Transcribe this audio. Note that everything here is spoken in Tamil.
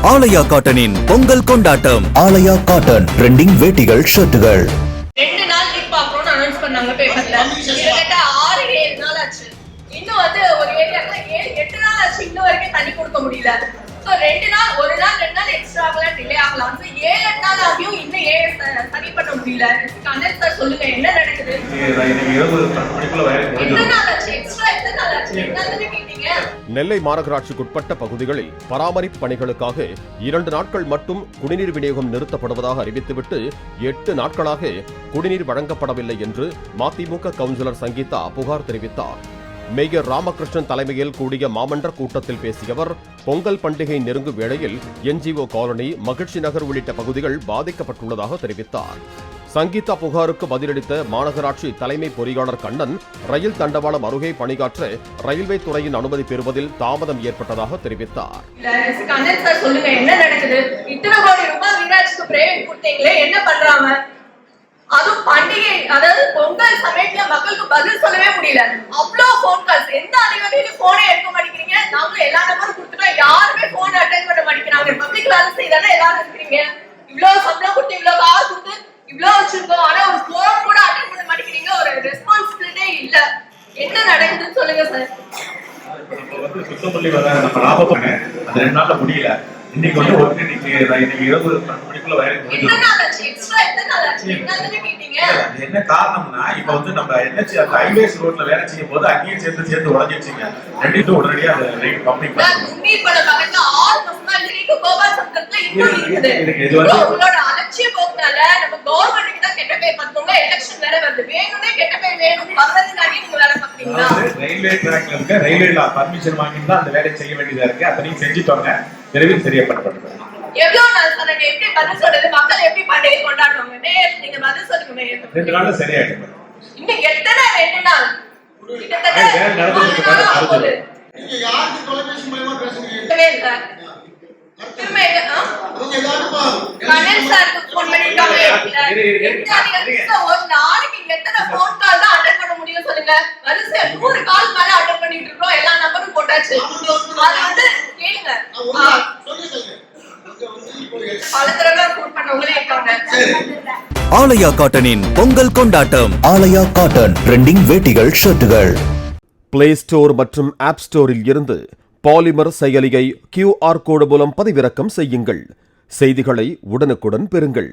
ஆலயா காட்டனின் பொங்கல் கொண்டாட்டம். ஆலயா காட்டன் ட்ரெண்டிங் வேட்டிகள், ஷர்ட்டுகள். 2 நாள் லீவ் பாக்குறோம்னு அனௌன்ஸ் பண்ணாங்க பேப்பர்ல. கிட்டத்தட்ட 6-7 நாள் ஆச்சு. இன்னும் வந்து ஒரு ஏரியால 7-8 நாள் ஆச்சு. இன்னும் வரைக்கும் தண்ணி கொடுக்க முடியல. சோ 2 நாள் 1 நாள் 2 நாள் எக்ஸ்ட்ரா ஆகலாம், டிலே ஆகலாம். 7-8 நாள் ஆகியும் இன்னும் ஏன் சரி பண்ண முடியல? கண்ணன் சார் சொல்லுங்க, என்ன நடக்குது? நெல்லை மாநகராட்சிக்குட்பட்ட பகுதிகளில் பராமரிப்பு பணிகளுக்காக 2 நாட்கள் மட்டும் குடிநீர் விநியோகம் நிறுத்தப்படுவதாக அறிவித்துவிட்டு 8 நாட்களாக குடிநீர் வழங்கப்படவில்லை என்று மதிமுக கவுன்சிலர் சங்கீதா புகார் தெரிவித்தார். மேயர் ராமகிருஷ்ணன் தலைமையில் கூடிய மாமன்ற கூட்டத்தில் பேசிய அவர், பொங்கல் பண்டிகை நெருங்கும் வேளையில் என்ஜிஓ காலனி, மகிழ்ச்சி நகர் உள்ளிட்ட பகுதிகள் பாதிக்கப்பட்டுள்ளதாக தெரிவித்தார். சங்கீதா புகாருக்கு பதிலளித்த மாநகராட்சி தலைமை பொறியாளர் கண்ணன், ரயில் தண்டவாளம் அருகே பணியாற்ற ரயில்வே துறையின் அனுமதி பெறுவதில் தாமதம் ஏற்பட்டதாக தெரிவித்தார். அதுவும் பண்டிகை, அதாவது பொங்கல் சமயத்துல மக்களுக்கு பதில் சொல்லவே முடியல. அவ்வளவு போன் கால்ஸ், எந்த அதிகாரியும் போனே எடுக்க மாட்டேங்கிறீங்க. நாங்களும் எல்லா நம்பரும் கொடுத்துட்டோம், யாருமே போன் அட்டென்ட் பண்ண மாட்டேங்கிறாங்க. பப்ளிக் வேலை செய்தானே எல்லாரும் இருக்கிறீங்க. இவ்வளவு சம்பளம் கொடுத்து, இவ்வளவு காசு கொடுத்து, இவ்வளவு வச்சிருக்கோம். ஆனா ஒரு போன் கூட அட்டென்ட் பண்ண மாட்டேங்கிறீங்க. ஒரு ரெஸ்பான்சிபிலிட்டியே இல்ல. என்ன நடக்குதுன்னு சொல்லுங்க சார். சுத்தமல்லி வர நம்ம லாபம் அந்த 2 நாள்ல முடியல. இன்னைக்கு வந்து இன்னைக்கு இரவு 12 மணிக்குள்ள என்ன காரணம்னா, இப்ப வந்து நம்ம என்ஹெச் அந்த ஹைவேஸ் ரோட்ல வேலை செய்யும் போது அங்கேயும் சேர்ந்து உடஞ்சிருச்சுங்க. ரெண்டு உடனடியா அது பம்பிங் இது வந்து உங்களோட அலட்சிய போக்குனால நம்ம கவர்மெண்ட்டுக்கு தான் கெட்ட பேர். மத்தவங்க எலெக்ஷன் வேற வருது, வேணும்னே கெட்ட பேர் வேணும் வர்றதுக்காக நீங்க வேலை பாக்குறீங்களா? ரயில்வே ட்ராக்ல இருக்க ரயில்வேல பர்மிஷன் வாங்கிட்டு தான் அந்த வேலையை செய்ய வேண்டியதா இருக்கு. அத்தனையும் செஞ்சுட்டோங்க. விரைவில் தெரியப்படுத்தப்படும். எவ்வளவு நாள் சார் எப்படி பதில் சொல்றது? மக்கள் எப்படி பண்டிகை கொண்டாடுவாங்க? நீங்க பதில் சொல்லுங்க. 2 நாள்ல சரியாயிடும். இன்னும் எத்தனை 2 நாள்? கிட்டத்தட்ட நீங்க யாருக்கு தொலைபேசி மூலமா பேசுறீங்க? கண்ணன் சாருக்கு போன் பண்ணிட்டாங்க. ஒரு நாளைக்கு எத்தனை போன் கால் தான் அட்டென்ட் பண்ண முடியும் சொல்லுங்க? வரிசை 100 கால் மேல அட்டென்ட் பண்ணிட்டு இருக்கோம். எல்லா நம்பரும் போட்டாச்சு. அது வந்து கேளுங்க, பல தடவை போன் பண்ணவங்களே இருக்காங்க. ஆலயா காட்டனின் பொங்கல் கொண்டாட்டம். ஆலயா காட்டன் ட்ரெண்டிங் வேட்டிகள், ஷர்ட்டுகள். பிளே ஸ்டோர் மற்றும் ஆப் ஸ்டோரில் இருந்து பாலிமர் செயலியை QR கோடு மூலம் பதிவிறக்கம் செய்யுங்கள். செய்திகளை உடனுக்குடன் பெறுங்கள்.